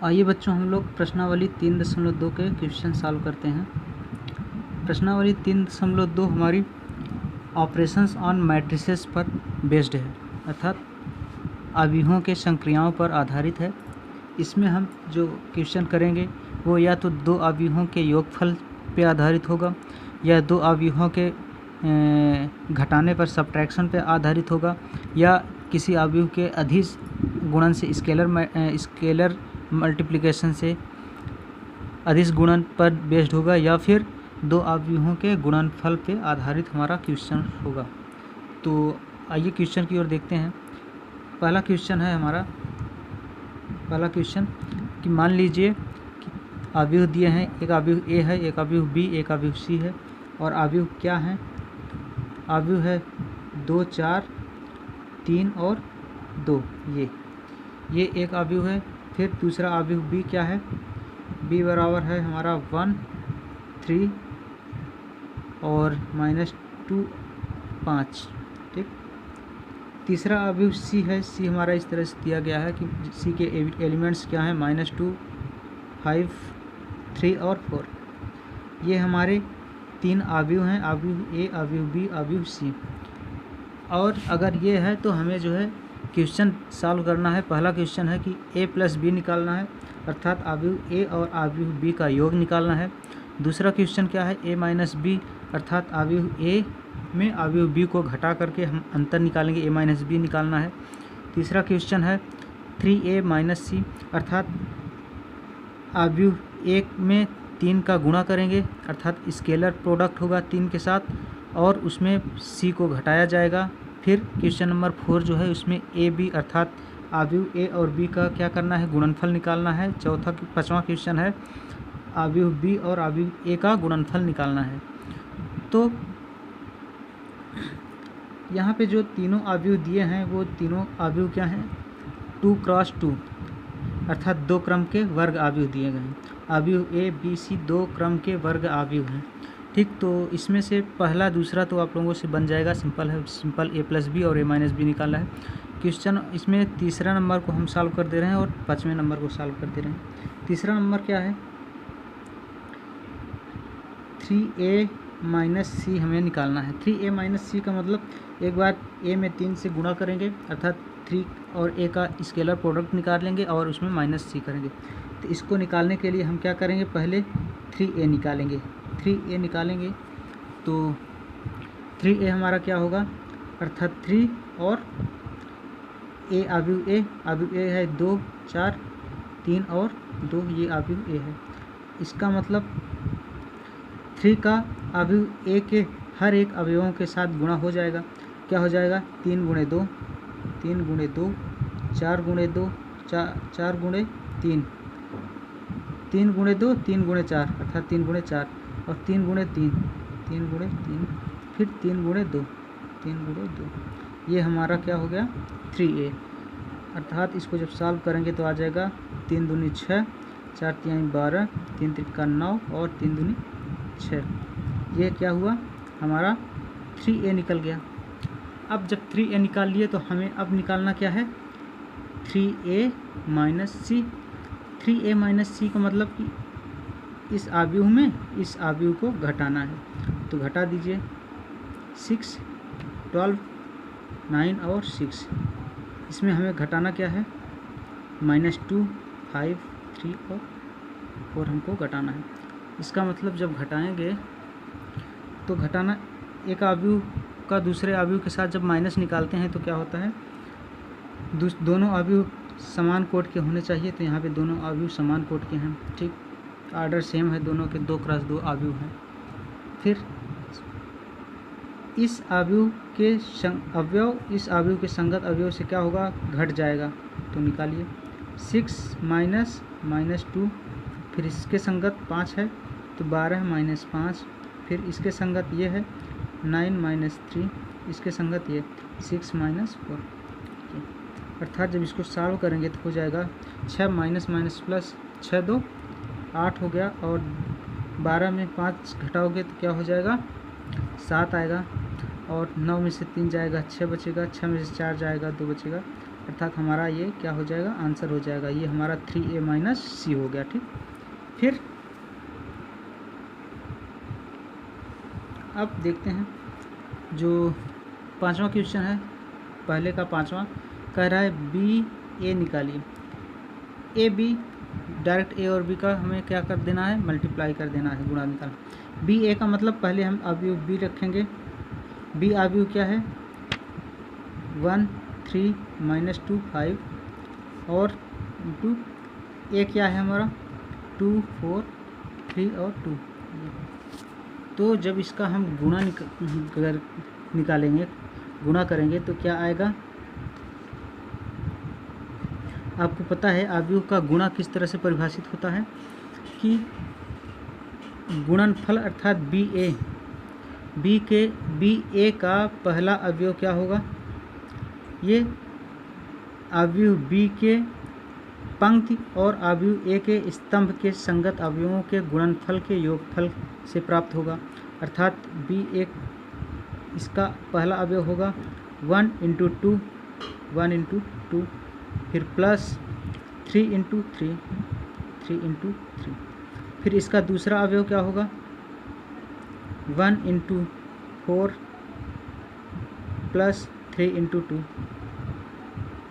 आइए बच्चों, हम लोग प्रश्नावली 3.2 के क्वेश्चन सॉल्व करते हैं। प्रश्नावली 3.2 हमारी ऑपरेशंस ऑन मैट्रिसेस पर बेस्ड है, अर्थात अवयवों के संक्रियाओं पर आधारित है। इसमें हम जो क्वेश्चन करेंगे वो या तो दो अवयवों के योगफल पे आधारित होगा, या दो अवयवों के घटाने पर सब्ट्रैक्शन पे आधारित होगा, या किसी अवयव के अदिश गुणन से स्केलर मल्टीप्लिकेशन से अदिश गुणन पर बेस्ड होगा, या फिर दो अवयवों के गुणनफल पे आधारित हमारा क्वेश्चन होगा। तो आइए क्वेश्चन की ओर देखते हैं। पहला क्वेश्चन है हमारा, पहला क्वेश्चन कि मान लीजिए कि अवयव दिए हैं, एक अवयव ए है, एक अवयव बी, एक अवयव सी है, और अवयव क्या है? अवयव है 2, 4, 3 और 2। ये एक अवयव है। फिर दूसरा अवयव बी क्या है? बी बराबर है हमारा 1, 3 और -2, 5। ठीक। तीसरा अवयव सी है। सी हमारा इस तरह से दिया गया है कि सी के एलिमेंट्स क्या हैं? -2, 5, 3 और 4। ये हमारे तीन अवयव हैं, अवयव ए, अवयव बी, अवयव सी। और अगर ये है तो हमें जो है क्वेश्चन सॉल्व करना है। पहला क्वेश्चन है कि a प्लस बी निकालना है, अर्थात अवयव ए और अवयव बी का योग निकालना है। दूसरा क्वेश्चन क्या है? a माइनस बी, अर्थात अवयव ए में अवयव बी को घटा करके हम अंतर निकालेंगे, a माइनस बी निकालना है। तीसरा क्वेश्चन है 3a माइनस सी, अर्थात अवयव एक में 3 का गुणा करेंगे, अर्थात स्केलर प्रोडक्ट होगा 3 के साथ, और उसमें c को घटाया जाएगा। फिर क्वेश्चन नंबर 4 जो है उसमें ए बी, अर्थात अवयव ए और बी का क्या करना है? गुणनफल निकालना है। पाँचवां क्वेश्चन है अवयव बी और अवयव ए का गुणनफल निकालना है। तो यहाँ पे जो तीनों अवयव दिए हैं वो तीनों अवयव क्या हैं? 2 क्रॉस 2, अर्थात 2 क्रम के वर्ग अवयव दिए गए हैं। अवयव ए बी सी 2 क्रम के वर्ग अवयव हैं। ठीक। तो इसमें से पहला दूसरा तो आप लोगों से बन जाएगा, सिंपल है, सिंपल a प्लस बी और a माइनस बी निकालना है। क्वेश्चन इसमें तीसरा नंबर को हम सॉल्व कर दे रहे हैं और 5वें नंबर को सॉल्व कर दे रहे हैं। तीसरा नंबर क्या है? 3a माइनस सी हमें निकालना है। 3a माइनस सी का मतलब एक बार a में 3 से गुणा करेंगे, अर्थात 3 और a का स्केलर प्रोडक्ट निकाल लेंगे और उसमें माइनस सी करेंगे। तो इसको निकालने के लिए हम क्या करेंगे? पहले 3a निकालेंगे। 3a निकालेंगे तो 3a हमारा क्या होगा? अर्थात 3 और a अवयव ए है 2, 4, 3 और 2, ये अवयव ए है। इसका मतलब 3 का अवयव ए के हर एक अवयवों के साथ गुणा हो जाएगा। क्या हो जाएगा? 3 गुणे 2, 3 गुणे 2, 4 गुणे 2, 4 गुणे 3, 3 गुणे 2, 3 गुणे 4, अर्थात 3 गुणे 4, और 3 गुणे 3, 3 गुणे 3, फिर 3 गुणे 2, 3 गुणे 2। ये हमारा क्या हो गया? 3a। अर्थात इसको जब सॉल्व करेंगे तो आ जाएगा 3 दूनी 6, 4 तिहाई 12, 3 तिक्का 9 और 3 दूनी 6। ये क्या हुआ? हमारा 3a निकल गया। अब जब 3a निकाल लिए तो हमें अब निकालना क्या है? 3a माइनस सी। 3a माइनस सी का मतलब कि इस अवयव में इस अवयव को घटाना है। तो घटा दीजिए। 6, 12, 9 और 6। इसमें हमें घटाना क्या है? -2, 5, 3 और 4 हमको घटाना है। इसका मतलब जब घटाएंगे तो घटाना, एक अवयव का दूसरे अवयव के साथ जब माइनस निकालते हैं तो क्या होता है? दोनों अवयव समान कोट के होने चाहिए। तो यहाँ पे दोनों अवयव समान कोट के हैं। ठीक। आर्डर सेम है दोनों के, 2 क्रॉस 2 अवयव हैं। फिर इस अवयव के संगत अवयव से क्या होगा? घट जाएगा। तो निकालिए। 6 माइनस -2, फिर इसके संगत 5 है तो 12 माइनस 5, फिर इसके संगत ये है 9 माइनस 3, इसके संगत ये 6 माइनस 4। अर्थात जब इसको सॉल्व करेंगे तो हो जाएगा 6 माइनस माइनस प्लस 6 2 8 हो गया, और 12 में 5 घटाओगे तो क्या हो जाएगा? 7 आएगा, और 9 में से 3 जाएगा 6 बचेगा, 6 में से 4 जाएगा 2 बचेगा, अर्थात हमारा ये क्या हो जाएगा, आंसर हो जाएगा, ये हमारा 3a माइनस सी हो गया। ठीक, फिर अब देखते हैं जो 5वां क्वेश्चन है, पहले का 5वां कह रहा है बी ए निकालिए। ए बी, डायरेक्ट ए और बी का हमें क्या कर देना है, मल्टीप्लाई कर देना है, गुणा निकालना। बी ए का मतलब पहले हम अवयव बी रखेंगे। बी अवयव क्या है, 1 3 -2 5 और इंटू ए क्या है हमारा 2 4 3 और 2। तो जब इसका हम गुणा निकालेंगे, गुणा करेंगे तो क्या आएगा, आपको पता है अवयव का गुणा किस तरह से परिभाषित होता है कि गुणनफल अर्थात बी ए का पहला अवयव क्या होगा, ये अवयव बी के पंक्ति और अवयव ए के स्तंभ के संगत अवयवों के गुणनफल के योगफल से प्राप्त होगा। अर्थात बी ए इसका पहला अवयव होगा 1 × 2, फिर प्लस 3 × 3, फिर इसका दूसरा अवयव क्या होगा 1 × 4 प्लस 3 × 2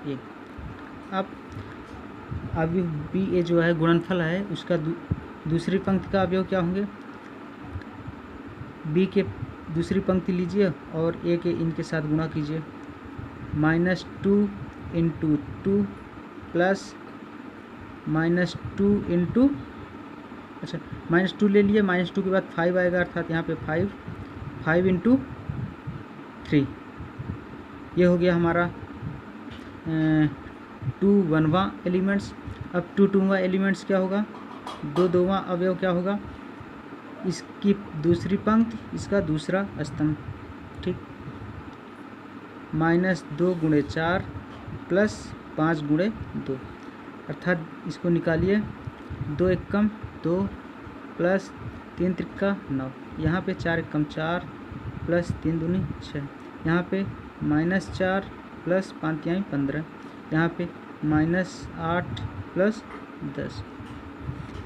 ये। अब अवयव बी ए जो है गुणनफल है, उसका दूसरी पंक्ति का अवयव क्या होंगे, बी के दूसरी पंक्ति लीजिए और ए के इनके साथ गुणा कीजिए, -2 × 2 प्लस -2 × अच्छा -2 ले लिए, -2 के बाद 5 आएगा, अर्थात यहाँ पे 5 × 3 ये हो गया हमारा 2 1वां एलिमेंट्स। अब 2 2वां एलिमेंट्स क्या होगा, 2 2वां अवयव क्या होगा, इसकी दूसरी पंक्ति, इसका दूसरा स्तंभ। ठीक, -2 × 4 प्लस 5 × 2, अर्थात इसको निकालिए, 2 एकम 2 प्लस 3 त्रिका 9, यहाँ पे 4 एकम 4 प्लस 3 दूनी 6, यहाँ पे -4 प्लस 5 तिहाई 15, यहाँ पे -8 प्लस 10,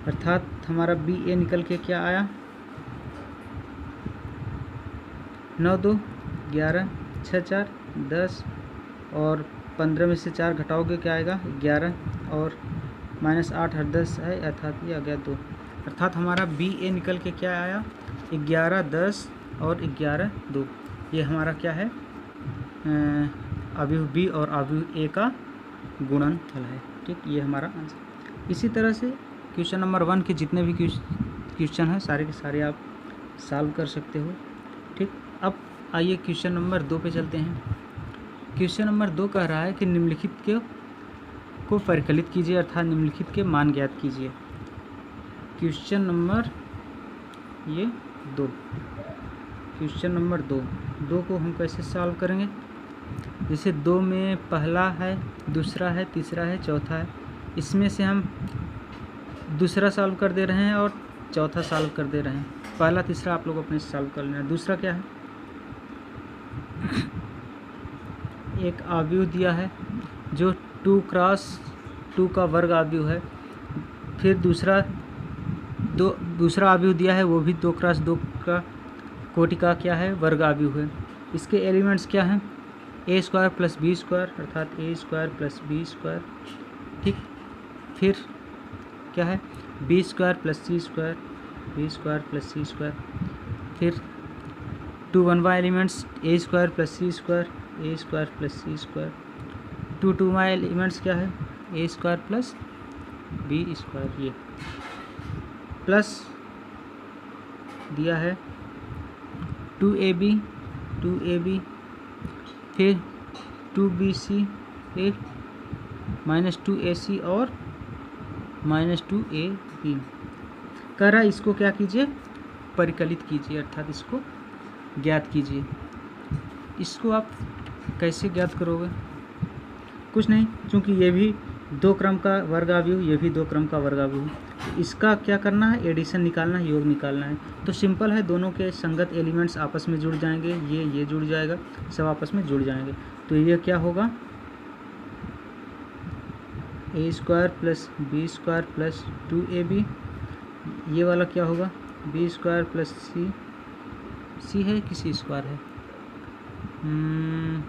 अर्थात हमारा बी ए निकल के क्या आया, 9 2 11 6 4 10 और 15 में से 4 घटाओगे क्या आएगा 11 और -8 और 10 है, अर्थात ये आ गया 2। अर्थात हमारा बी ए निकल के क्या आया 11 10 और 11 2। ये हमारा क्या है, अवयव बी और अवयव ए का गुणनफल है। ठीक, ये हमारा आंसर। इसी तरह से क्वेश्चन नंबर 1 के जितने भी क्वेश्चन हैं सारे के सारे आप सॉल्व कर सकते हो। ठीक, अब आइए क्वेश्चन नंबर 2 पे चलते हैं। क्वेश्चन नंबर 2 कह रहा है कि निम्नलिखित को परिकलित कीजिए, अर्थात निम्नलिखित के मान ज्ञात कीजिए। क्वेश्चन नंबर 2, क्वेश्चन नंबर 2 को हम कैसे सॉल्व करेंगे, जैसे 2 में पहला है, दूसरा है, तीसरा है, चौथा है, इसमें से हम दूसरा सॉल्व कर दे रहे हैं और चौथा सॉल्व कर दे रहे हैं। पहला तीसरा आप लोग अपने सॉल्व कर लेना। दूसरा क्या है, एक अवयव दिया है जो 2 × 2 का वर्ग अवयव है, फिर दूसरा अवयव दिया है वो भी 2 × 2 का कोटि का क्या है वर्ग अवयव है। इसके एलिमेंट्स क्या हैं, a² + b², अर्थात a² + b²। ठीक, फिर क्या है b² + c², b² + c²। फिर 2 1वां elements a² + c² a² + c²। 2 2वां elements क्या है a² + b²। ये प्लस दिया है 2ab, फिर 2bc, फिर -2ac और -2ab। कह रहा है इसको क्या कीजिए, परिकलित कीजिए, अर्थात इसको ज्ञात कीजिए। इसको आप कैसे ज्ञात करोगे, कुछ नहीं, क्योंकि ये भी 2 क्रम का वर्ग अवयव, ये भी 2 क्रम का वर्ग अवयव, इसका क्या करना है, एडिशन निकालना है, योग निकालना है। तो सिंपल है, दोनों के संगत एलिमेंट्स आपस में जुड़ जाएंगे, ये जुड़ जाएगा, सब आपस में जुड़ जाएंगे। तो ये क्या होगा A square plus B square plus 2ab, ये वाला क्या होगा, बी स्क्वायर प्लस सी है कि सी स्क्वायर है,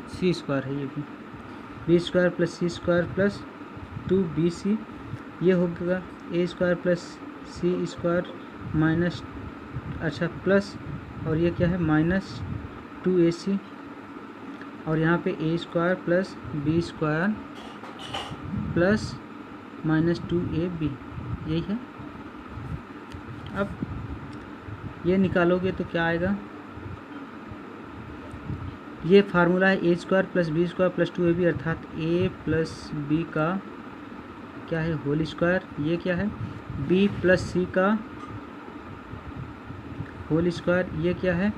सी स्क्वायर है ये भी, B square plus C square plus 2bc, ये होगा A square plus C square minus, अच्छा प्लस, और ये क्या है माइनस 2ac, और यहाँ पे A square plus B square plus minus 2ab, यही है। अब ये निकालोगे तो क्या आएगा, ये फार्मूला है A square plus B square plus 2ab, अर्थात ए प्लस बी का क्या है होल स्क्वायर, ये क्या है बी प्लस सी का होल स्क्वायर, ये क्या है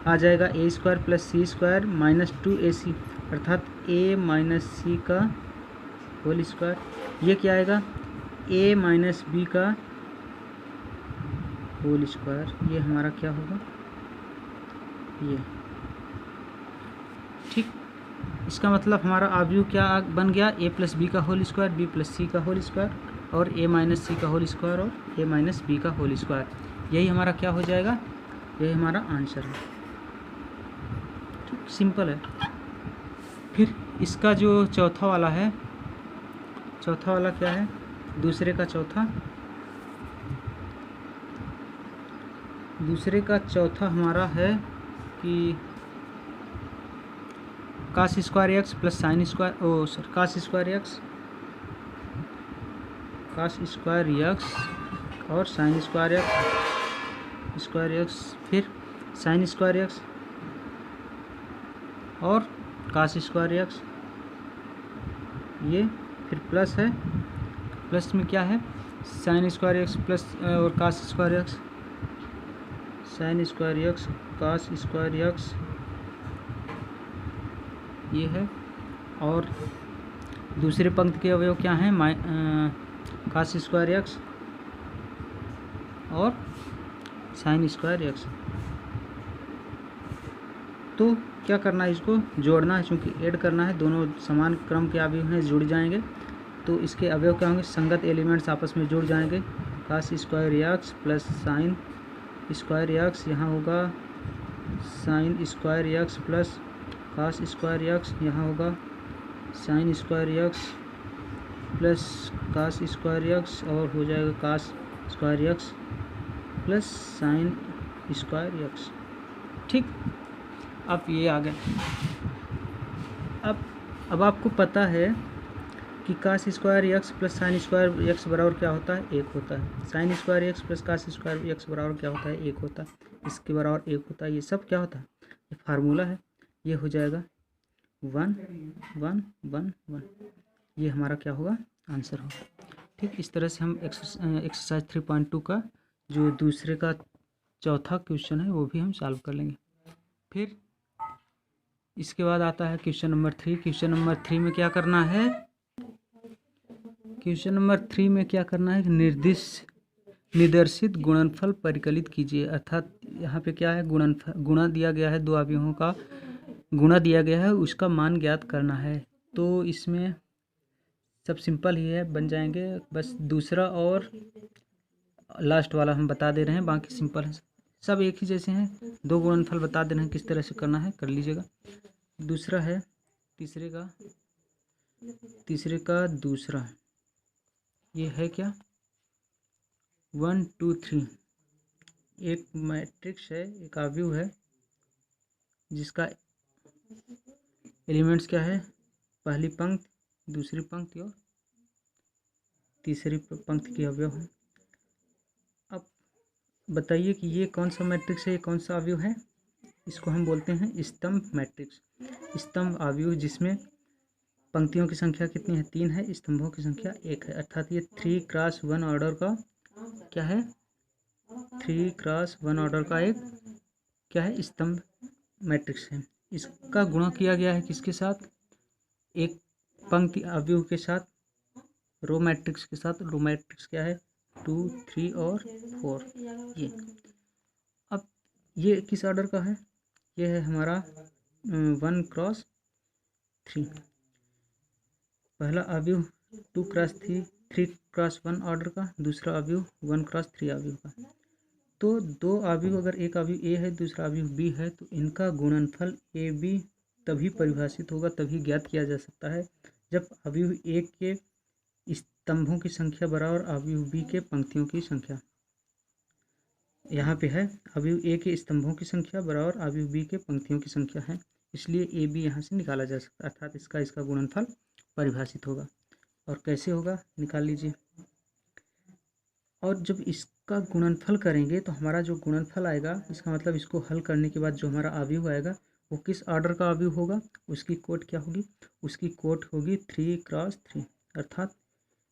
आ जाएगा ए square plus C square minus 2ac, अर्थात ए माइनस सी का होल स्क्वायर, ये क्या आएगा ए माइनस बी का होल स्क्वायर, ये हमारा क्या होगा ये, ठीक। इसका मतलब हमारा आव्यूह क्या बन गया, ए प्लस बी का होल स्क्वायर, बी प्लस सी का होल स्क्वायर, और ए माइनस सी का होल स्क्वायर, और ए माइनस बी का होल स्क्वायर, यही हमारा क्या हो जाएगा, यही हमारा आंसर है। ठीक, सिंपल है। फिर इसका जो चौथा वाला है, चौथा वाला क्या है, दूसरे का चौथा हमारा है कि cos square x plus sine square cos square x और साइन स्क्वायर एक्स, फिर साइन स्क्वायर एक्स और कास स्क्वायर एक्स, ये फिर प्लस है, प्लस में क्या है साइन स्क्वायर एक्स प्लस और cos square x, sine square x cos square x, ये है, और दूसरे पंक्ति के अवयव क्या हैं, कास स्क्वायर एक्स और साइन स्क्वायर एक्स। तो क्या करना है, इसको जोड़ना है, चूँकि ऐड करना है, दोनों समान क्रम के अवयव हैं, जुड़ जाएंगे, तो इसके अवयव क्या होंगे, संगत एलिमेंट्स आपस में जुड़ जाएंगे, cos square x plus sine square x, यहाँ होगा sine square x plus cos square x, यहाँ होगा sine square x plus cos square x, और हो जाएगा cos square x plus sine square x. ठीक, अब ये आ गया। अब आपको पता है कि cos square x plus sine square x बराबर क्या होता है, एक होता है, sine square x plus cos square x बराबर क्या होता है, एक होता है, इसके बराबर एक होता है, ये सब क्या होता है, ये फार्मूला है, ये हो जाएगा 1 1 1 1, ये हमारा क्या होगा, आंसर होगा। ठीक, इस तरह से हम एक्सरसाइज 3.2 का जो दूसरे का चौथा क्वेश्चन है वो भी हम सॉल्व कर लेंगे। फिर इसके बाद आता है क्वेश्चन नंबर 3। क्वेश्चन नंबर 3 में क्या करना है, क्वेश्चन नंबर 3 में क्या करना है, निदर्शित गुणनफल परिकलित कीजिए, अर्थात यहाँ पे क्या है, गुणा दिया गया है, दो अवयवों का गुणा दिया गया है, उसका मान ज्ञात करना है। तो इसमें सब सिंपल ही है, बन जाएंगे, बस दूसरा और लास्ट वाला हम बता दे रहे हैं, बाकी सिंपल है, सब एक ही जैसे हैं, दो गुणनफल बता दे रहे हैं किस तरह से करना है, कर लीजिएगा। दूसरा है तीसरे का दूसरा, ये है क्या 1 2 3, एक मैट्रिक्स है, एक आव्यूह है जिसका एलिमेंट्स क्या है, पहली पंक्ति, दूसरी पंक्ति और तीसरी पंक्ति के अवयव है। अब बताइए कि ये कौन सा मैट्रिक्स है, ये कौन सा अवयव है, इसको हम बोलते हैं स्तंभ मैट्रिक्स, स्तंभ अवयव जिसमें पंक्तियों की संख्या कितनी है, 3 है, स्तंभों की संख्या 1 है, अर्थात ये 3x1 ऑर्डर का क्या है, 3x1 ऑर्डर का एक क्या है, स्तंभ मैट्रिक्स है। इसका गुणा किया गया है किसके साथ, एक पंक्ति अवयव के साथ, रो मैट्रिक्स के साथ, रो मैट्रिक्स क्या है 2 3 और 4, ये। अब ये किस ऑर्डर का है, ये है हमारा 1x3, पहला अवयव 3x1 ऑर्डर का, दूसरा अवयव 1x3 अवयव का। तो दो अवयव, अगर एक अवयव ए है दूसरा अवयव बी है, तो इनका गुणनफल ए बी तभी परिभाषित होगा, तभी ज्ञात किया जा सकता है जब अवयव ए के स्तंभों की संख्या बराबर अवयव बी के पंक्तियों की संख्या। यहाँ पे है अवयव ए के स्तंभों की संख्या बराबर अवयव बी के पंक्तियों की संख्या है, इसलिए ए बी यहाँ से निकाला जा सकता है, अर्थात इसका गुणनफल परिभाषित होगा। और कैसे होगा निकाल लीजिए। और जब इसका गुणनफल करेंगे तो हमारा जो गुणनफल आएगा, इसका मतलब इसको हल करने के बाद जो हमारा अवयव आएगा वो किस ऑर्डर का अवयव होगा, उसकी कोट क्या होगी, उसकी कोट होगी 3x3, अर्थात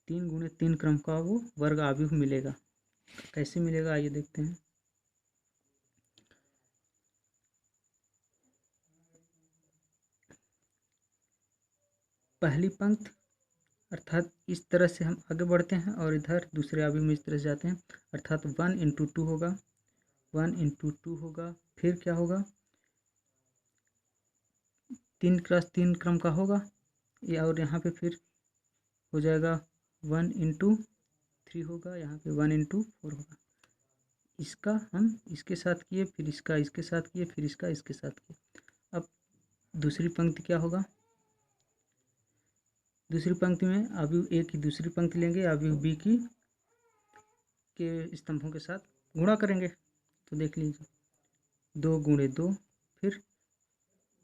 3 × 3 क्रम का वो वर्ग अवयव मिलेगा। कैसे मिलेगा आइए देखते हैं। पहली पंक्ति, अर्थात इस तरह से हम आगे बढ़ते हैं और इधर दूसरे अवयव में इस तरह से जाते हैं, अर्थात 1 × 2 होगा, 1 × 2 होगा, फिर क्या होगा 3x3 क्रम का होगा ये, और यहाँ पे फिर हो जाएगा 1 × 3 होगा, यहाँ पे 1 × 4 होगा। इसका हम इसके साथ किए, फिर इसका इसके साथ किए, फिर इसका इसके साथ किए। अब दूसरी पंक्ति क्या होगा, दूसरी पंक्ति में अवयव ए की दूसरी पंक्ति लेंगे, अवयव बी की के स्तंभों के साथ गुणा करेंगे। तो देख लीजिए 2 × 2, फिर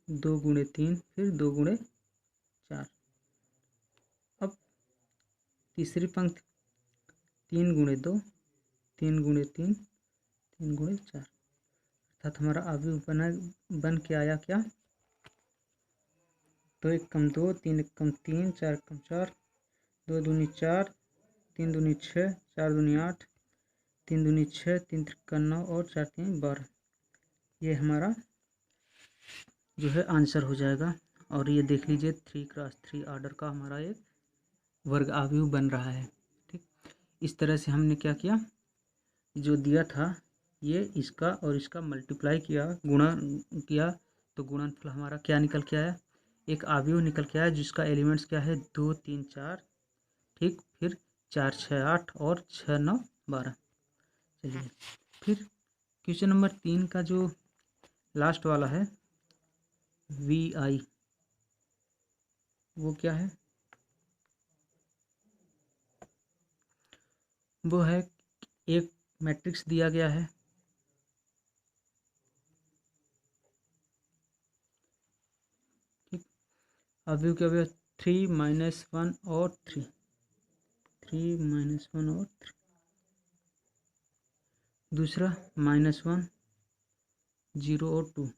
2 × 3, फिर 2 × 4। अब तीसरी पंक्ति 3 × 2, 3 × 3, 3 × 4, अर्थात हमारा अवयव बन के आया क्या, 2 × 1 = 2, 3 × 1 = 3, 4 × 4, 2 दूनी 4, 3 दूनी 6, 4 दूनी 8, 3 दूनी 6, 3 × 9 और 4 × 3 = 12। ये हमारा जो है आंसर हो जाएगा। और ये देख लीजिए 3x3 ऑर्डर का हमारा एक वर्ग अवयव बन रहा है। ठीक, इस तरह से हमने क्या किया, जो दिया था ये इसका और इसका मल्टीप्लाई किया, गुणा किया, तो गुणनफल हमारा क्या निकल के आया, एक अवयव निकल के आया जिसका एलिमेंट्स क्या है 2 3 4, ठीक, फिर 4 6 8 और 6 9 12। चलिए फिर क्वेश्चन नंबर 3 का जो लास्ट वाला है VI, वो क्या है, वो है एक मैट्रिक्स दिया गया है, ठीक, अवयव के अवयव 3 - 1 और 3, 3 - 1 और 3, दूसरा -1 0 और 2।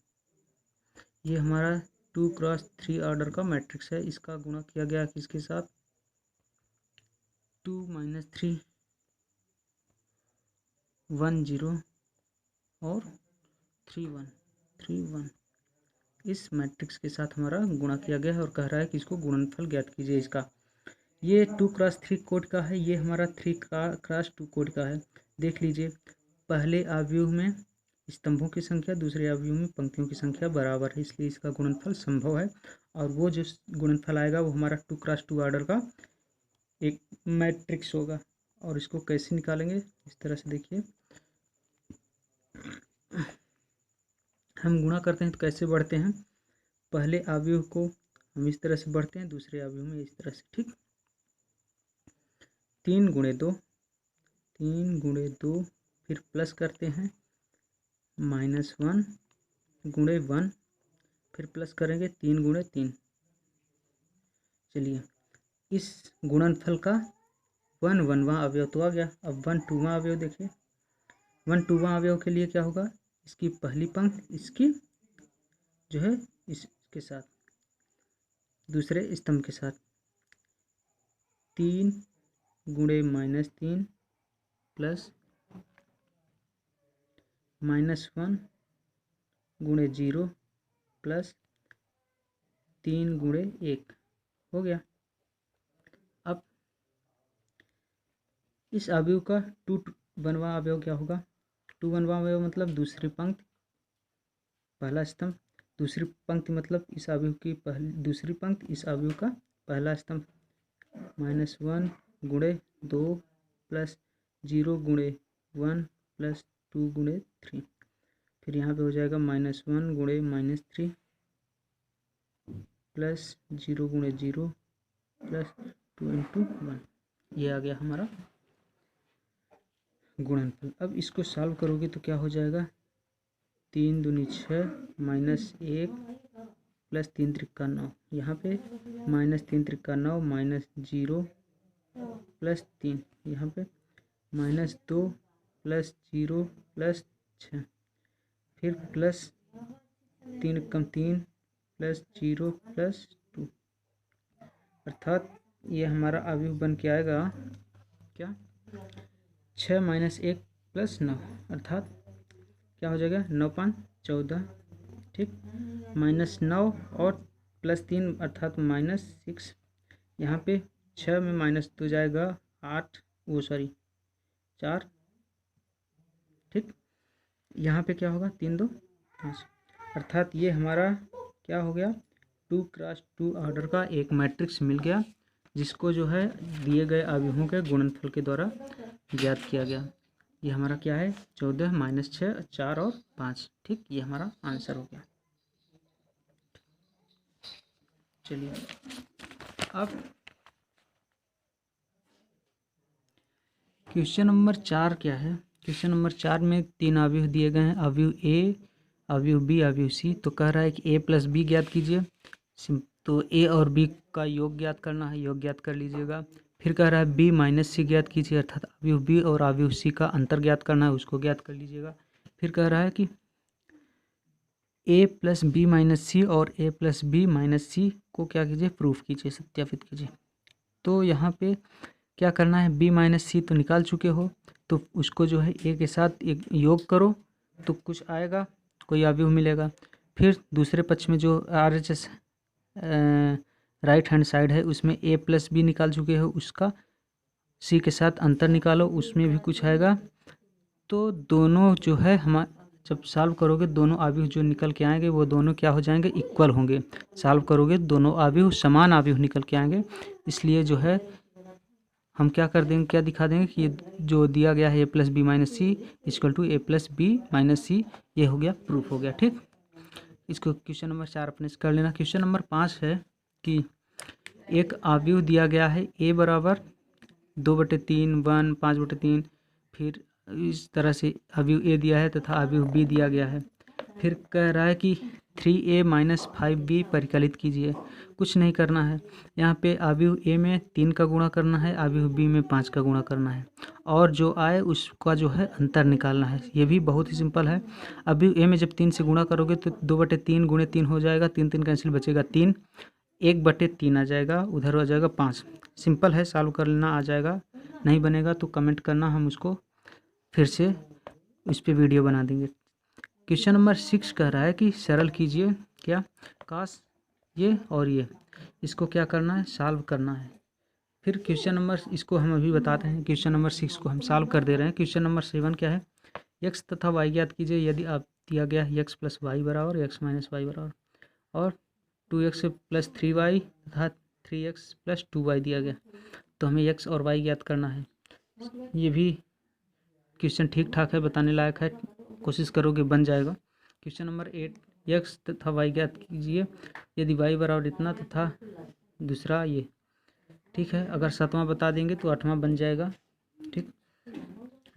ये हमारा 2x3 ऑर्डर का मैट्रिक्स है, इसका गुणा किया गया किसके साथ, 2 - 3 1 0 और 3 1 3 1, इस मैट्रिक्स के साथ हमारा गुणा किया गया है और कह रहा है कि इसको गुणनफल ज्ञात कीजिए इसका। ये 2x3 कोड का है, ये हमारा 3x2 कोड का है। देख लीजिए पहले अवयव में स्तंभों की संख्या, दूसरे अवयव में पंक्तियों की संख्या बराबर है, इसलिए इसका गुणनफल संभव है। और वो जो गुणनफल आएगा वो हमारा 2x2 ऑर्डर का एक मैट्रिक्स होगा। और इसको कैसे निकालेंगे, इस तरह से देखिए, हम गुणा करते हैं तो कैसे बढ़ते हैं, पहले अवयव को हम इस तरह से बढ़ते हैं, दूसरे अवयव में इस तरह से, ठीक। 3 × 2, 3 × 2, फिर प्लस करते हैं -1 × 1, फिर प्लस करेंगे 3 × 3। चलिए इस गुणनफल का 1 1वां अवयव तो आ गया। अब 1 2वां अवयव देखिए, 1 2वां अवयव के लिए क्या होगा, इसकी पहली पंक्ति इसकी जो है इसके साथ, दूसरे स्तंभ के साथ, 3 × -3 प्लस -1 × 0 प्लस 3 × 1 हो गया। अब इस अवयव का 2 1वां अवयव क्या होगा, 2 1वां अवयव मतलब दूसरी पंक्ति पहला स्तंभ, दूसरी पंक्ति मतलब इस अवयव की पहली दूसरी पंक्ति, इस अवयव का पहला स्तंभ, -1 गुणे 2 प्लस 0 गुणे 1 प्लस 2 गुणे 3। फिर यहाँ पे हो जाएगा -1 गुणे -3 प्लस 0 गुणे 0 प्लस 2 इंटू 1। ये आ गया हमारा गुणनफल। अब इसको सॉल्व करोगे तो क्या हो जाएगा, 3 दूनी 6 -1 प्लस 3 त्रिका 9। यहाँ पे -3 त्रिका 9 -0 प्लस 3, यहाँ पे -2 प्लस 0 प्लस 6, फिर प्लस 3 कम 3 प्लस 0 प्लस 2, अर्थात ये हमारा अवयव बन के आएगा क्या, 6 - 1 प्लस 9, अर्थात क्या हो जाएगा 9 5 14, ठीक, -9 और प्लस 3 अर्थात -6। यहाँ पे 6 में -2 जाएगा 8, वो सॉरी 4, ठीक। यहाँ पे क्या होगा 3 2 5, अर्थात ये हमारा क्या हो गया 2x2 ऑर्डर का एक मैट्रिक्स मिल गया, जिसको जो है दिए गए अवयवों के गुणनफल के द्वारा ज्ञात किया गया। ये हमारा क्या है 14 -6 4 और 5, ठीक, ये हमारा आंसर हो गया। चलिए अब क्वेश्चन नंबर 4 क्या है। क्वेश्चन नंबर 4 में 3 अवयव दिए गए हैं, अवयव ए, अवयव बी, अवयव सी। तो कह रहा है कि ए प्लस बी ज्ञात कीजिए। तो ए और बी का योग ज्ञात करना है, योग ज्ञात कर लीजिएगा। फिर कह रहा है बी माइनस सी ज्ञात कीजिए, अर्थात अवयव बी और अवयव सी का अंतर ज्ञात करना है, उसको ज्ञात कर लीजिएगा। फिर कह रहा है कि ए प्लस बी माइनस सी और ए प्लस बी माइनस सी को क्या कीजिए, प्रूफ कीजिए, सत्यापित कीजिए। तो यहाँ पे क्या करना है, बी माइनस सी तो निकाल चुके हो, तो उसको जो है ए के साथ एक योग करो तो कुछ आएगा, कोई अवयव मिलेगा। फिर दूसरे पक्ष में जो RHS राइट हैंड साइड है उसमें ए प्लस बी निकाल चुके हो, उसका सी के साथ अंतर निकालो, उसमें भी कुछ आएगा। तो दोनों जो है हम जब सॉल्व करोगे दोनों अवयव जो निकल के आएंगे वो दोनों क्या हो जाएंगे, इक्वल होंगे। सॉल्व करोगे दोनों अवयव समान अवयव निकल के आएंगे, इसलिए जो है हम क्या कर देंगे, क्या दिखा देंगे कि ये जो दिया गया है A plus B minus C equal to A plus B minus C, ये हो गया, प्रूफ हो गया, ठीक। इसको क्वेश्चन नंबर 4 अपने से कर लेना। क्वेश्चन नंबर 5 है कि एक अवयव दिया गया है ए बराबर 2/3 1 5/3, फिर इस तरह से अवयव ए दिया है तथा अवयव बी दिया गया है। फिर कह रहा है कि 3a - 5b परिकलित कीजिए। कुछ नहीं करना है, यहाँ पे अवयव ए में 3 का गुणा करना है, अवयव बी में 5 का गुणा करना है, और जो आए उसका जो है अंतर निकालना है। ये भी बहुत ही सिंपल है। अवयव ए में जब 3 से गुणा करोगे तो 2/3 गुणे 3 हो जाएगा, 3 3 कैंसिल, बचेगा 3, 1/3 आ जाएगा, उधर हो जाएगा 5। सिंपल है, सॉल्व कर लेना, आ जाएगा। नहीं बनेगा तो कमेंट करना, हम उसको फिर से इस पर वीडियो बना देंगे। क्वेश्चन नंबर 6 कह रहा है कि सरल कीजिए क्या, काश ये और ये, इसको क्या करना है, सॉल्व करना है। फिर क्वेश्चन नंबर, इसको हम अभी बताते हैं, क्वेश्चन नंबर 6 को हम सॉल्व कर दे रहे हैं। क्वेश्चन नंबर 7 क्या है, x तथा y ज्ञात कीजिए यदि आप दिया गया है x प्लस वाई बराबर x माइनस वाई बराबर, और 2x प्लस 3y तथा 3x प्लस 2y दिया गया, तो हमें x और y ज्ञात करना है। ये भी क्वेश्चन ठीक ठाक है, बताने लायक है, कोशिश करोगे बन जाएगा। क्वेश्चन नंबर 8, x तथा y ज्ञात कीजिए यदि y बराबर इतना तथा दूसरा ये, ठीक है। अगर 7वां बता देंगे तो 8वां बन जाएगा, ठीक।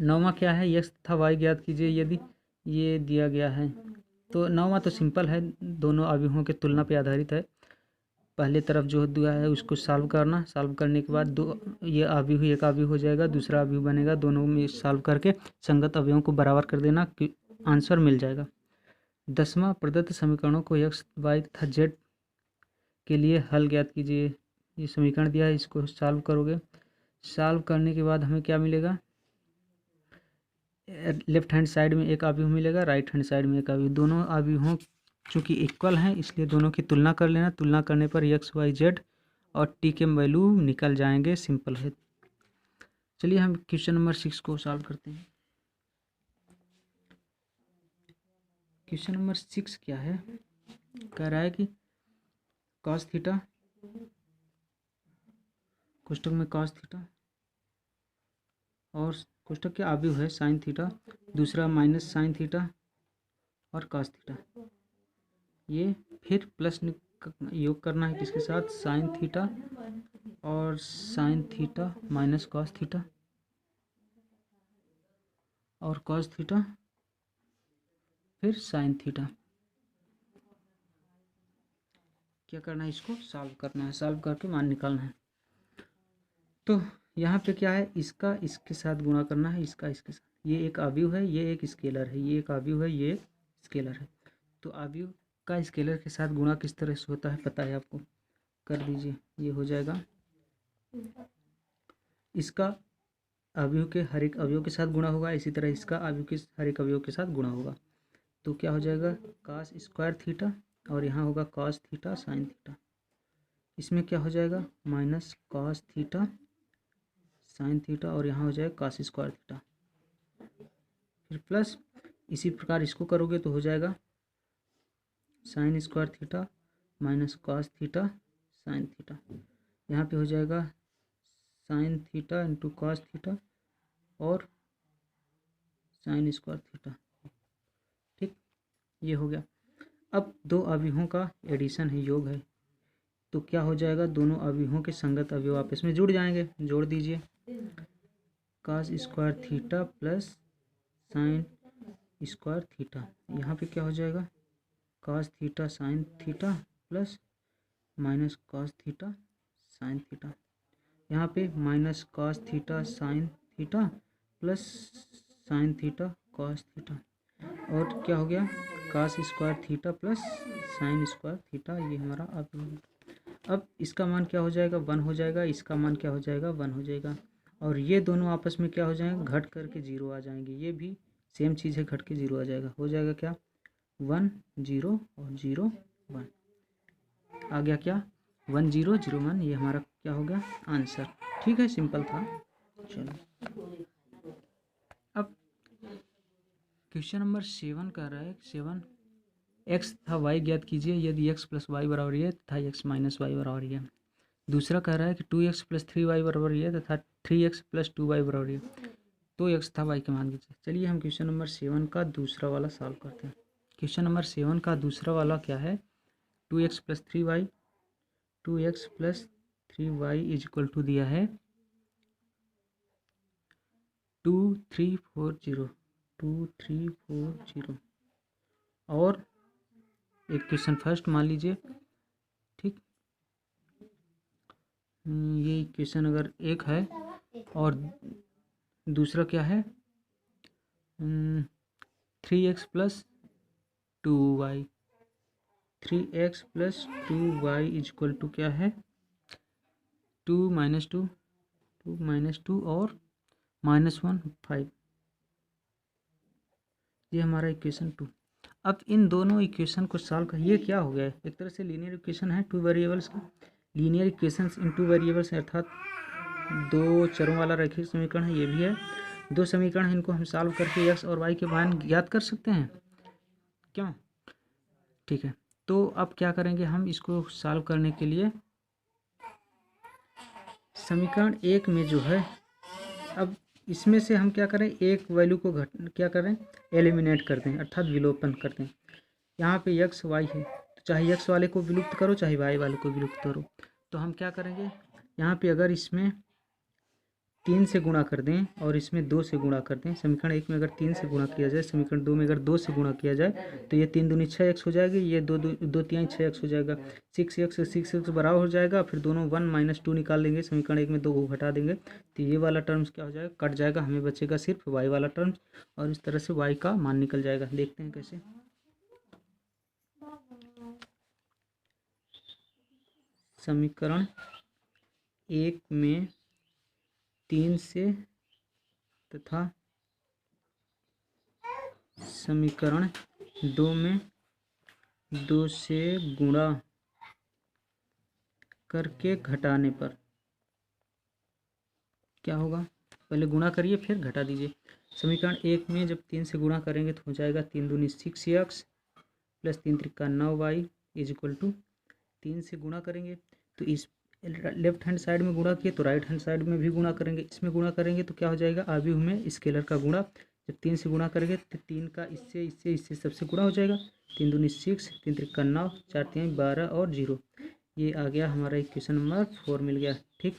9वां क्या है, x तथा y ज्ञात कीजिए यदि ये दिया गया है, तो 9वां तो सिंपल है, दोनों अवयवों के तुलना पे आधारित है। पहले तरफ जो दिया है उसको सॉल्व करना, सॉल्व करने के बाद दो ये अवयव एक अवयव हो जाएगा, दूसरा अवयव बनेगा, दोनों में सॉल्व करके संगत अवयवों को बराबर कर देना, आंसर मिल जाएगा। 10वां, प्रदत्त समीकरणों को x y तथा z के लिए हल ज्ञात कीजिए। ये समीकरण दिया है, इसको सॉल्व करोगे, सॉल्व करने के बाद हमें क्या मिलेगा, लेफ्ट हैंड साइड में एक अवयव मिलेगा, राइट हैंड साइड में एक अवयव, दोनों अवयवों चूँकि इक्वल हैं इसलिए दोनों की तुलना कर लेना, तुलना करने पर x y z और t के वैल्यू निकल जाएंगे, सिंपल है। चलिए हम क्वेश्चन नंबर 6 को सॉल्व करते हैं। क्वेश्चन नंबर 6 क्या है, कह रहा है कि कोष्टक में cos थीटा और कोष्टक के आव्यूह है sin थीटा, दूसरा माइनस sin थीटा और cos थीटा। ये फिर प्लस योग करना है किसके साथ, sin थीटा और sin theta minus cos theta और cos थीटा फिर sin थीटा। क्या करना है, इसको सॉल्व करना है, सॉल्व करके मान निकालना है। तो यहाँ पे क्या है, इसका इसके साथ गुणा करना है, इसका इसके साथ। ये एक आव्यूह है, ये एक स्केलर है, ये एक आव्यूह है, ये एक स्केलर है। तो आव्यूह का स्केलर के साथ गुणा किस तरह से होता है पता है आपको, कर दीजिए। ये हो जाएगा, इसका अवयव के हर एक अवयव के साथ गुणा होगा, इसी तरह इसका अवयव के हर एक अवयव के साथ गुणा होगा। तो क्या हो जाएगा, cos स्क्वायर थीटा और यहाँ होगा cos थीटा sin थीटा। इसमें क्या हो जाएगा, minus cos theta sin theta और यहाँ हो जाएगा cos स्क्वायर थीटा। फिर प्लस इसी प्रकार इसको करोगे तो हो जाएगा sin square theta minus cos theta sin theta. यहाँ पे हो जाएगा sin theta into cos theta और sin स्क्वायर थीटा। ठीक, ये हो गया। अब दो अवयवों का एडिशन है, योग है, तो क्या हो जाएगा, दोनों अवयवों के संगत अवयव आपस में जुड़ जाएंगे। जोड़ दीजिए, cos square theta plus sin square theta. यहाँ पे क्या हो जाएगा, cos theta sin theta plus minus cos theta sin theta. यहाँ पे minus cos theta sin theta plus sin theta cos theta. और क्या हो गया, cos square theta plus sin square theta. ये हमारा अब इसका मान क्या हो जाएगा, 1 हो जाएगा, इसका मान क्या हो जाएगा, 1 हो जाएगा। और ये दोनों आपस में क्या हो जाएंगे, घट करके 0 आ जाएंगे। ये भी सेम चीज़ है, घट के 0 आ जाएगा। हो जाएगा क्या, 1 0 और 0 1 आ गया। क्या 1 0 0 1, ये हमारा क्या हो गया, आंसर। ठीक है, सिंपल था। चलो अब क्वेश्चन नंबर 7 कह रहा है, 7 एक्स तथा वाई ज्ञात कीजिए यदि एक्स प्लस वाई बराबर है तथा एक्स माइनस वाई बराबर है। दूसरा कह रहा है कि 2x प्लस 3y बराबर है तथा 3x प्लस 2y बराबर है। तो एक्स तथा वाई के मान कीजिए। चलिए हम क्वेश्चन नंबर 7 का दूसरा वाला सॉल्व करते हैं। क्वेश्चन नंबर 7 का दूसरा वाला क्या है, 2x plus 3y, 2x plus 3y is equal to दिया है 2340 2340। और एक क्वेश्चन फर्स्ट मान लीजिए, ठीक, ये इक्वेशन अगर एक है और दूसरा क्या है 3x plus 2y, 3x plus 2y is equal to क्या है 2 माइनस 2 2 माइनस 2 और -1 5। ये हमारा इक्वेशन 2। अब इन दोनों इक्वेशन को सॉल्व कर, ये क्या हो गया है, एक तरह से लीनियर इक्वेशन है, 2 वेरिएबल्स का। लीनियर इक्वेशंस इन 2 वेरिएबल्स अर्थात 2 चरों वाला रैखिक समीकरण है। ये भी है, 2 समीकरण है, इनको हम सॉल्व करके x और y के मान ज्ञात कर सकते हैं। क्यों, ठीक है। तो अब क्या करेंगे, हम इसको सॉल्व करने के लिए समीकरण 1 में जो है, अब इसमें से हम क्या करें, एक वैल्यू को क्या करें, एलिमिनेट करते हैं अर्थात विलोपन करते हैं। यहाँ पे x y है, तो चाहे x वाले को विलुप्त करो चाहे y वाले को विलुप्त करो। तो हम क्या करेंगे, यहाँ पे अगर इसमें 3 से गुणा कर दें और इसमें 2 से गुणा कर दें, समीकरण 1 में अगर 3 से गुणा किया जाए, समीकरण 2 में अगर 2 से गुणा किया जाए, तो ये 3 दूनी 6x हो जाएगी, ये 2 3 6x हो जाएगा, 6x बराबर हो जाएगा। फिर दोनों 1 माइनस 2 निकाल लेंगे, समीकरण 1 में 2 को घटा देंगे, तो ये वाला टर्म्स क्या हो जाएगा, कट जाएगा, हमें बचेगा सिर्फ y वाला टर्म्स। और इस तरह से y का मान निकल जाएगा। देखते हैं कैसे। समीकरण 1 में 3 से तथा समीकरण 2 में 2 से गुणा करके घटाने पर क्या होगा, पहले गुणा करिए फिर घटा दीजिए। समीकरण 1 में जब 3 से गुणा करेंगे तो हो जाएगा 3 दूनी 6x प्लस 3 त्रिका 9y इज इक्वल टू 3 से गुणा करेंगे तो इस लेफ्ट हैंड साइड में गुणा किए तो राइट हैंड साइड में भी गुणा करेंगे। इसमें गुणा करेंगे तो क्या हो जाएगा, आव्यूह में स्केलर का गुणा। जब 3 से गुणा करेंगे तो 3 का इससे सबसे गुणा हो जाएगा। 3 दूनी 6, 3 त्रिका 9, 4 3 12 और 0। ये आ गया हमारा इक्वेशन नंबर 4 मिल गया। ठीक,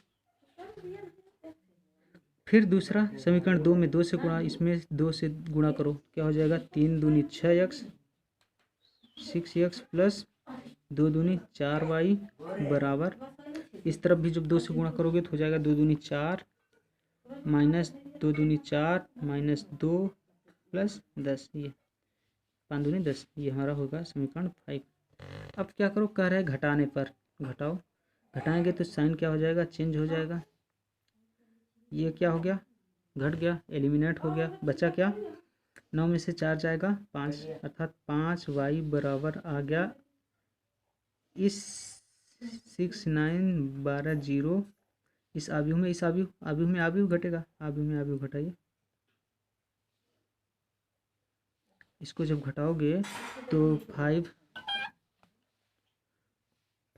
फिर दूसरा समीकरण 2 में 2 से गुणा, इसमें 2 से गुणा करो, क्या हो जाएगा, 3 दूनी 6x 6x प्लस 2 दूनी 4y बराबर, इस तरफ भी जब 2 से गुणा करोगे तो हो जाएगा 2 दूनी 4 माइनस 2 दूनी 4 माइनस 2 प्लस 10, ये 5 दूनी 10, ये हमारा होगा समीकरण 5। अब क्या करो, कह रहे हैं घटाने पर, घटाओ, घटाएंगे तो साइन क्या हो जाएगा, चेंज हो जाएगा। ये क्या हो गया, घट गया, एलिमिनेट हो गया, बचा क्या, 9 में से 4 जाएगा 5, अर्थात 5y बराबर आ गया इस 6 9 12 0। इस आव्यूह में आव्यूह घटेगा, आव्यूह में आव्यूह घटाइए, इसको जब घटाओगे तो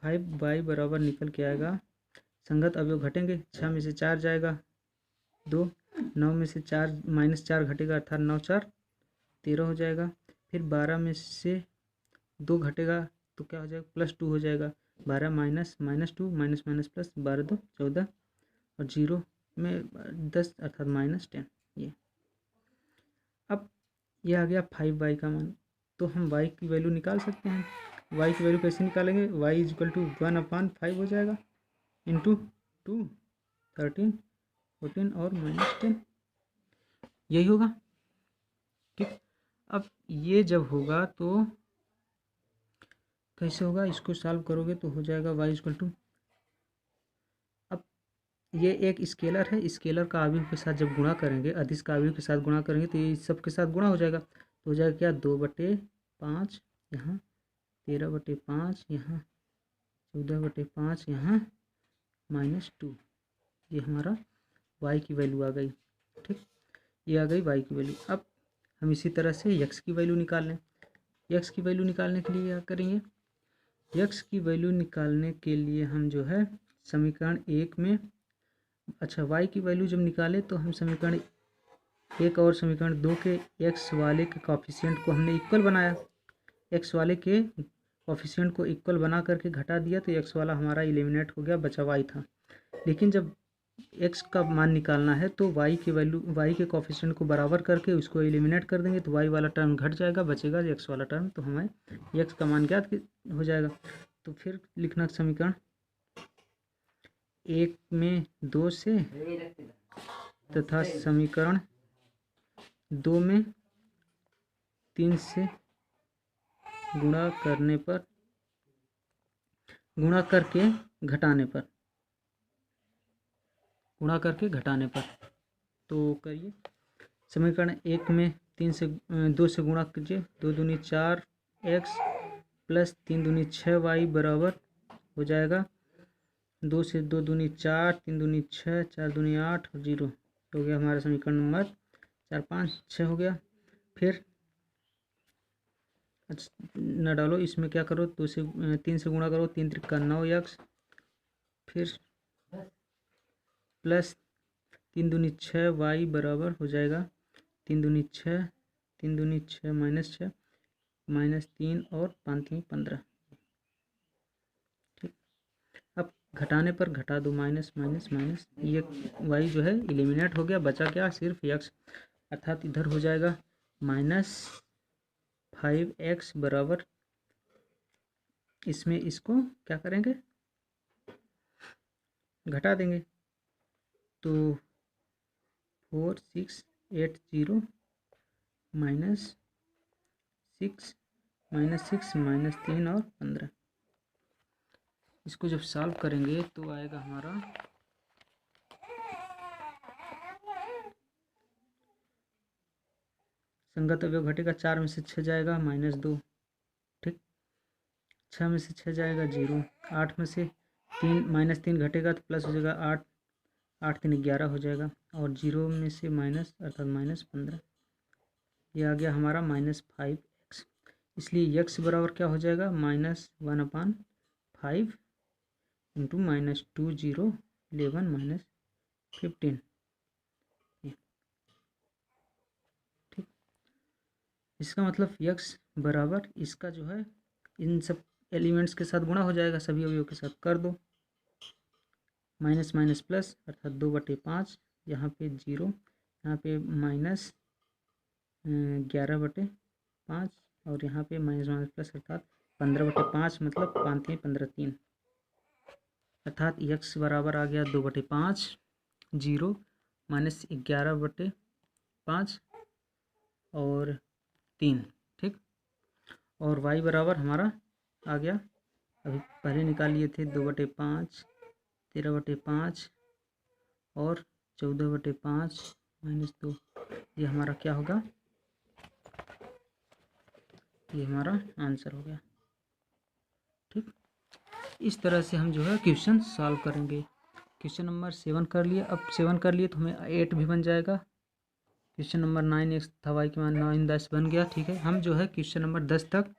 5y बराबर निकल के आएगा, संगत अवयव घटेंगे, 6 में से 4 जाएगा 2, 9 में से 4 माइनस 4 घटेगा, अर्थात 9 4 13 हो जाएगा। फिर 12 में से 2 घटेगा तो क्या हो जाएगा, प्लस 2 हो जाएगा, 12 माइनस 2 माइनस माइनस प्लस, 12 2 14 और 0 में 10 अर्थात -10। ये अब ये आ गया 5y का मान, तो हम y की वैल्यू निकाल सकते हैं। y की वैल्यू कैसे निकालेंगे, y इक्वल टू 1/5 हो जाएगा, इंटू 2 13 14 और -10, यही होगा। ठीक, अब ये जब होगा तो कैसे होगा, इसको सॉल्व करोगे तो हो जाएगा y इक्वल टू, अब ये एक स्केलर है, स्केलर का आव्यूह के साथ जब गुणा करेंगे, अदिश का आव्यूह के साथ गुणा करेंगे तो ये सब के साथ गुणा हो जाएगा, तो हो जाएगा क्या, 2/5 यहाँ, 13/5 यहाँ, 14/5 यहाँ, -2, ये हमारा y की वैल्यू आ गई। ठीक, ये आ गई y की वैल्यू। अब हम इसी तरह से x की वैल्यू निकाल लें। x की वैल्यू निकालने के लिए क्या करेंगे, x की वैल्यू निकालने के लिए हम जो है समीकरण 1 में, अच्छा y की वैल्यू जब निकाले तो हम समीकरण 1 और समीकरण 2 के x वाले के कॉफिशिएंट को हमने इक्वल बनाया, x वाले के कॉफिशिएंट को इक्वल बना करके घटा दिया तो x वाला हमारा एलिमिनेट हो गया, बचा y था। लेकिन जब x का मान निकालना है तो y की वैल्यू, y के कॉफिशिएंट को बराबर करके उसको एलिमिनेट कर देंगे तो y वाला टर्म घट जाएगा, बचेगा x वाला टर्म, तो हमें x का मान ज्ञात हो जाएगा। तो फिर लिखना समीकरण 1 में 2 से तथा समीकरण 2 में 3 से गुणा करने पर, गुणा करके घटाने पर, गुणा करके घटाने पर, तो करिए, समीकरण 1 में 2 से गुणा कीजिए, 2 दूनी 4x प्लस 3 दूनी 6y बराबर हो जाएगा 2 से 2 दूनी 4, 3 दूनी 6, 4 दूनी 8 और 0 हो गया हमारा समीकरण नंबर 4 5 6 हो गया। फिर न डालो, इसमें क्या करो, 3 से गुणा करो, 3 त्रिका 9x, फिर प्लस 3 दूनी 6y बराबर हो जाएगा 3 दूनी 6, 3 दूनी 6 -6 -3 और 5 3 15। ठीक, अब घटाने पर घटा दो, माइनस माइनस माइनस, ये y जो है एलिमिनेट हो गया, बचा क्या, सिर्फ x, अर्थात इधर हो जाएगा -5x बराबर, इसमें इसको क्या करेंगे, घटा देंगे, तो 4 6 8 0 -6 -3 और 15, इसको जब सॉल्व करेंगे तो आएगा हमारा संगत अवयव घटेगा, 4 में से 6 जाएगा -2, ठीक, 6 में से 6 जाएगा 0, 8 में से 3 घटेगा तो प्लस हो जाएगा 8, 8 3 11 हो जाएगा, और 0 में से माइनस अर्थात -15, ये आ गया हमारा -5x। इसलिए x बराबर क्या हो जाएगा, -1/5 इंटू -2 0 11 -15। ठीक, इसका मतलब x बराबर इसका जो है इन सब एलिमेंट्स के साथ गुणा हो जाएगा, सभी अवयवों के साथ कर दो, माइनस माइनस प्लस अर्थात 2/5, यहाँ पे 0, यहाँ पे -11/5 और यहाँ पे माइनस माइनस प्लस अर्थात 15/5, मतलब 5 3 15 3, अर्थात x बराबर आ गया 2/5, 0 -11/5 और 3। ठीक, और y बराबर हमारा आ गया, अभी पहले निकाल लिए थे 2/5, 13/5 और 14/5 -2, ये हमारा क्या होगा, ये हमारा आंसर हो गया। ठीक, इस तरह से हम जो है क्वेश्चन सॉल्व करेंगे। क्वेश्चन नंबर 7 कर लिए, अब 7 कर लिए तो हमें 8 भी बन जाएगा। क्वेश्चन नंबर 9 x तथा y के मान 9 10 बन गया। ठीक है, हम जो है क्वेश्चन नंबर 10 तक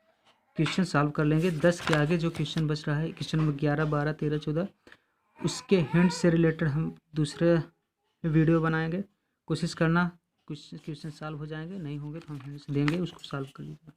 क्वेश्चन सॉल्व कर लेंगे। 10 के आगे जो क्वेश्चन बच रहा है, क्वेश्चन नंबर 11 12 13 14, उसके हिंट से रिलेटेड हम दूसरे वीडियो बनाएंगे। कोशिश करना कुछ क्वेश्चन सॉल्व हो जाएंगे, नहीं होंगे तो हम हिंट्स देंगे, उसको सॉल्व कर लीजिएगा।